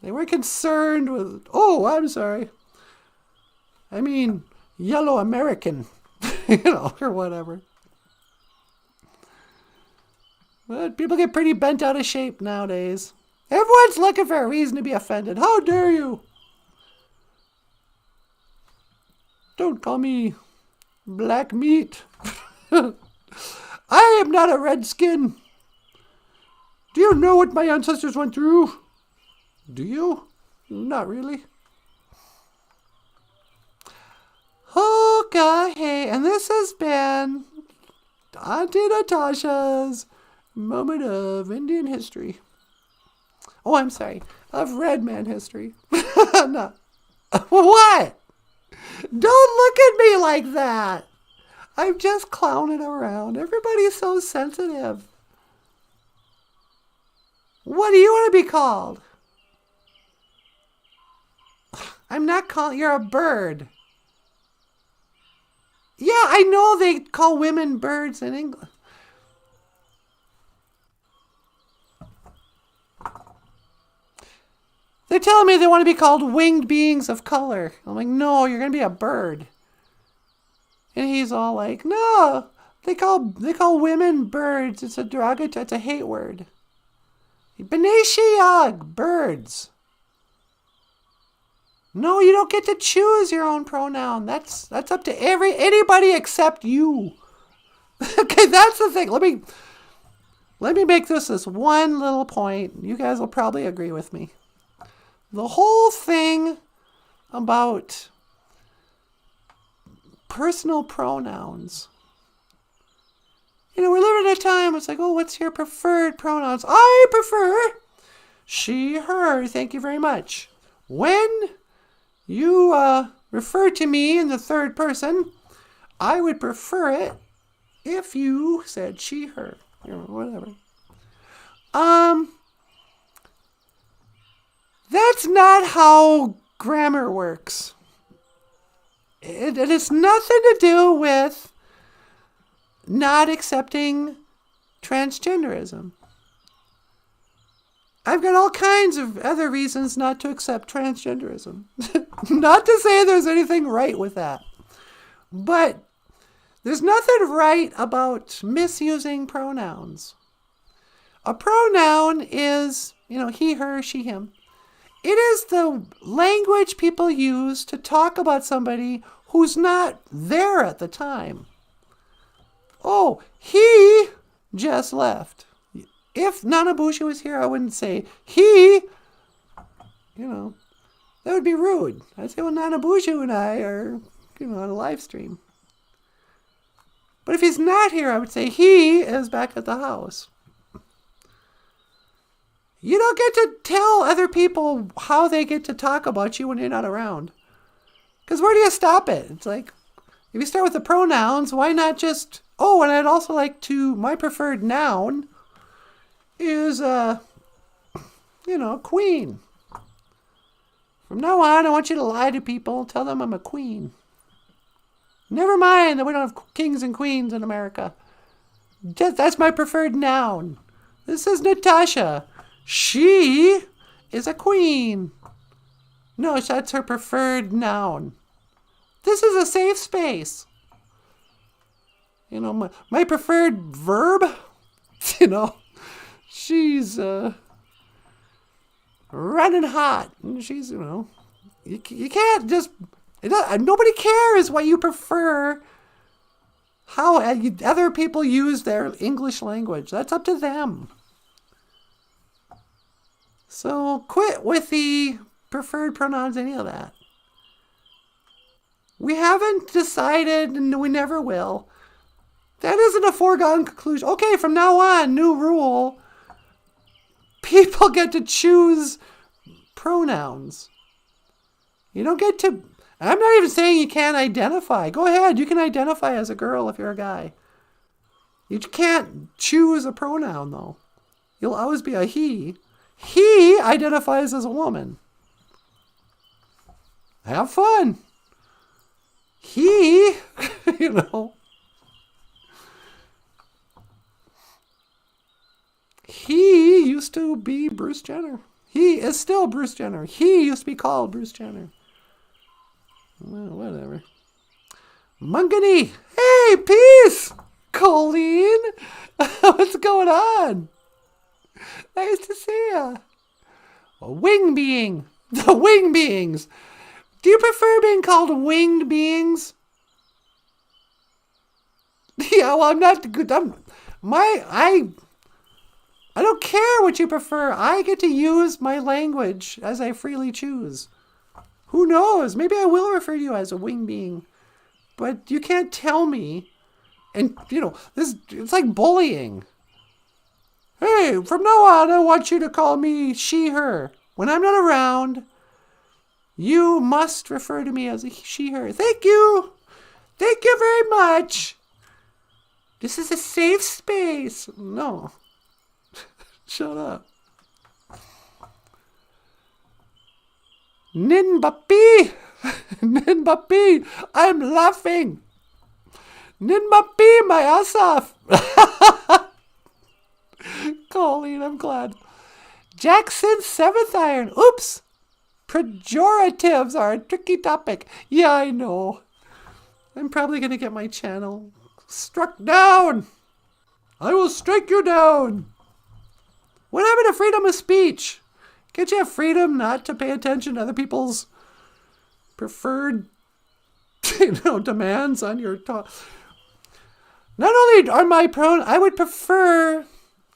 They weren't concerned with, oh, I'm sorry. I mean, yellow American, or whatever. But people get pretty bent out of shape nowadays. Everyone's looking for a reason to be offended. How dare you? Don't call me black meat. I am not a redskin. Do you know what my ancestors went through? Do you? Not really. Okay, and this has been Auntie Natasha's moment of Indian history. Oh, I'm sorry, of red man history. No. What? Don't look at me like that. I'm just clowning around. Everybody's so sensitive. What do you want to be called? I'm not calling, you're a bird. Yeah, I know they call women birds in England. They're telling me they want to be called winged beings of color. I'm like, no, you're going to be a bird. And he's all like, no, they call women birds. It's a derogatory, it's a hate word. B'nai She'yag, birds. No, you don't get to choose your own pronoun. That's up to anybody except you. Okay, that's the thing. Let me make this one little point. You guys will probably agree with me. The whole thing about personal pronouns. You know, we're living in a time, it's like, oh, what's your preferred pronouns? I prefer she, her. Thank you very much. When you refer to me in the third person, I would prefer it if you said she, her, you know, whatever. That's not how grammar works. It has nothing to do with not accepting transgenderism. I've got all kinds of other reasons not to accept transgenderism. Not to say there's anything right with that. But there's nothing right about misusing pronouns. A pronoun is, you know, he, her, she, him. It is the language people use to talk about somebody who's not there at the time. Oh, he just left. If Nanaboozhoo was here, I wouldn't say he. You know, that would be rude. I'd say, well, Nanaboozhoo and I are, you know, on a live stream. But if he's not here, I would say he is back at the house. You don't get to tell other people how they get to talk about you when you're not around. Because where do you stop it? It's like, if you start with the pronouns, why not just... Oh, and I'd also like to... My preferred noun is, you know, queen. From now on, I want you to lie to people. Tell them I'm a queen. Never mind that we don't have kings and queens in America. That's my preferred noun. This is Natasha. She is a queen. No, that's her preferred noun. This is a safe space. You know, my preferred verb, you know, she's running hot. She's, you know, you can't just, nobody cares what you prefer, how other people use their English language. That's up to them. So quit with the preferred pronouns, any of that. We haven't decided, and we never will. That isn't a foregone conclusion. Okay, from now on, new rule. People get to choose pronouns. You don't get to... I'm not even saying you can't identify. Go ahead, you can identify as a girl if you're a guy. You can't choose a pronoun, though. You'll always be a he. He identifies as a woman. Have fun. He, you know... He used to be Bruce Jenner. He is still Bruce Jenner. He used to be called Bruce Jenner. Well, whatever. Mungany. Hey, peace. Colleen. What's going on? Nice to see ya. A wing being. The wing beings. Do you prefer being called winged beings? Yeah, well, I'm not good. I don't care what you prefer. I get to use my language as I freely choose. Who knows? Maybe I will refer to you as a wing being. But you can't tell me. And, you know, it's like bullying. Hey, from now on, I want you to call me she, her. When I'm not around, you must refer to me as a she, her. Thank you. Thank you very much. This is a safe space. No. Shut up. Ninbapi! Ninbapi! I'm laughing! Ninbapi, my ass off! Colleen, I'm glad. Jackson's 7th iron. Oops! Pejoratives are a tricky topic. Yeah, I know. I'm probably going to get my channel struck down. I will strike you down. What happened to freedom of speech? Can't you have freedom not to pay attention to other people's preferred, demands on your talk. Not only are my pronouns, I would prefer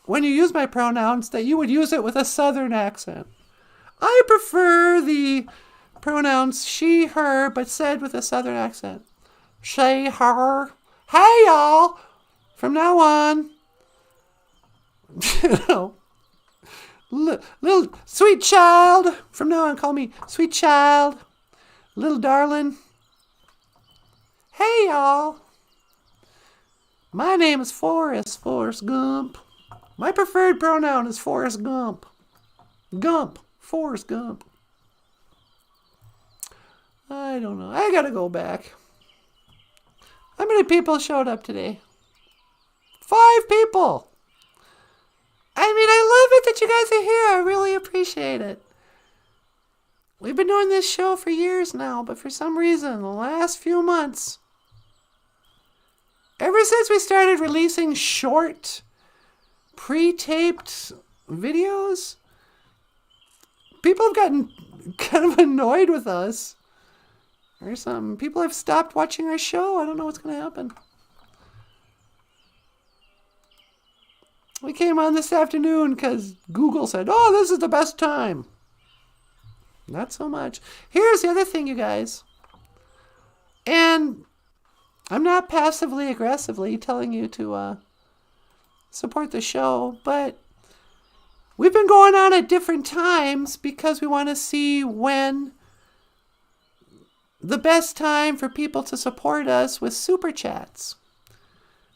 when you use my pronouns that you would use it with a Southern accent. I prefer the pronouns she, her, but said with a Southern accent. She, her. Hey, y'all. From now on, little sweet child. From now on, call me sweet child. Little darling. Hey, y'all. My name is Forrest Gump. My preferred pronoun is Forrest Gump. Forrest Gump. I don't know. I gotta go back. How many people showed up today? 5 people. I mean, I love it that you guys are here. I really appreciate it. We've been doing this show for years now, but for some reason, the last few months, ever since we started releasing short, pre-taped videos, people have gotten kind of annoyed with us or something. People have stopped watching our show. I don't know what's going to happen. We came on this afternoon because Google said, oh, this is the best time. Not so much. Here's the other thing, you guys. And I'm not passively aggressively telling you to support the show, but we've been going on at different times because we want to see when the best time for people to support us with super chats.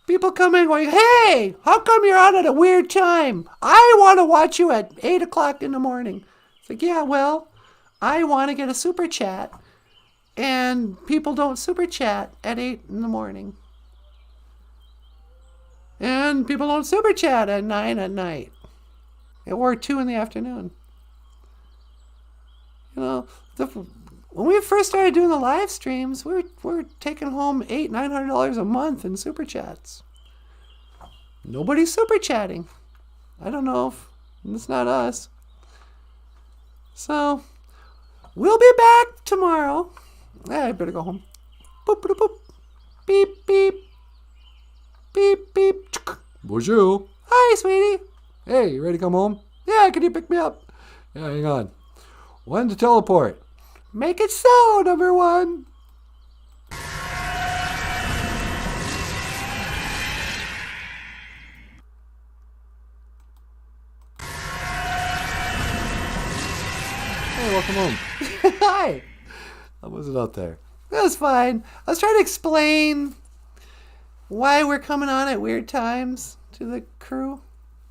People come in going, hey, how come you're on at a weird time? I want to watch you at 8 o'clock in the morning. It's like, yeah, well, I want to get a super chat. And people don't super chat at 8 in the morning. And people don't super chat at 9 at night. Or 2 in the afternoon. When we first started doing the live streams, we were taking home $800-900 a month in super chats. Nobody's super chatting. I don't know if it's not us. So we'll be back tomorrow. I better go home. Boop, boop, boop. Beep, beep. Beep, beep. Bonjour. Hi, sweetie. Hey, you ready to come home? Yeah, can you pick me up? Yeah, hang on. When to teleport? Make it so, number 1. Hey, welcome home. Hi. How was it out there? That was fine. I was trying to explain why we're coming on at weird times to the crew.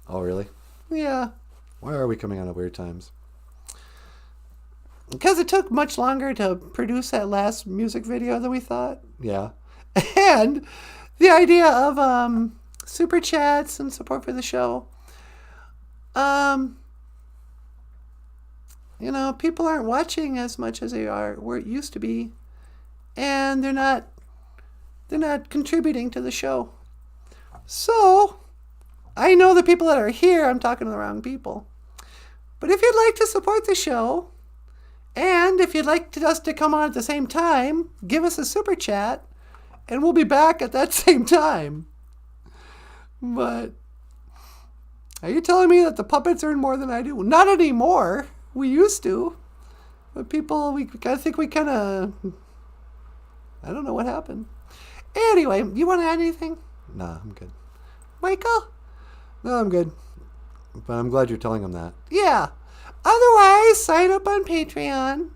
Oh, really? Yeah. Why are we coming on at weird times? Because it took much longer to produce that last music video than we thought. Yeah. And the idea of super chats and support for the show. People aren't watching as much as they were it used to be. And they're not contributing to the show. So, I know the people that are here, I'm talking to the wrong people. But if you'd like to support the show, and if you'd like us to come on at the same time, give us a super chat, and we'll be back at that same time. But are you telling me that the puppets earn more than I do? Not anymore. We used to. But I think we kind of, I don't know what happened. Anyway, you want to add anything? Nah, I'm good. Michael? No, I'm good. But I'm glad you're telling them that. Yeah. Otherwise, sign up on Patreon.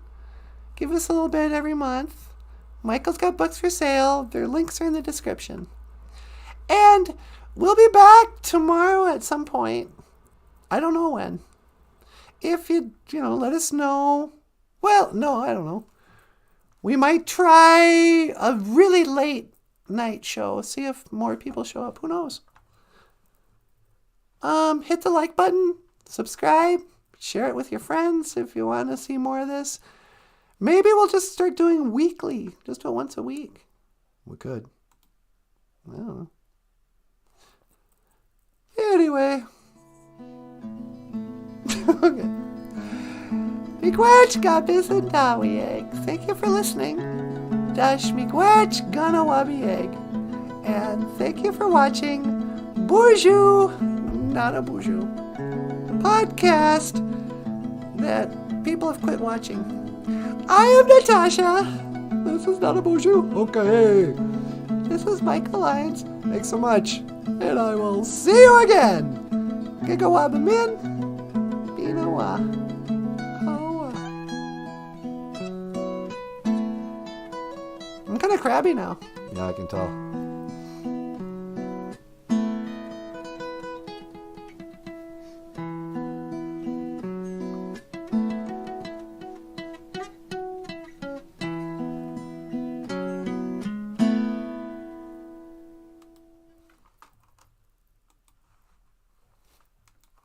Give us a little bit every month. Michael's got books for sale. Their links are in the description. And we'll be back tomorrow at some point. I don't know when. If you let us know. Well, no, I don't know. We might try a really late night show. See if more people show up. Who knows? Hit the like button. Subscribe. Share it with your friends if you want to see more of this. Maybe we'll just start doing weekly. Just do it once a week. We could. I don't know. Anyway. Okay. Miigwech gabisandawi egg. Thank you for listening. Dash miigwech ganawabi egg. And thank you for watching BOOZHOO NANABOOZHOO, the podcast that people have quit watching. I am Natasha. This is NANABOOZHOO. Okay. This is Michael Lyons. Thanks so much. And I will see you again. Gigawabamin. Binawa. I'm kind of crabby now. Yeah, I can tell.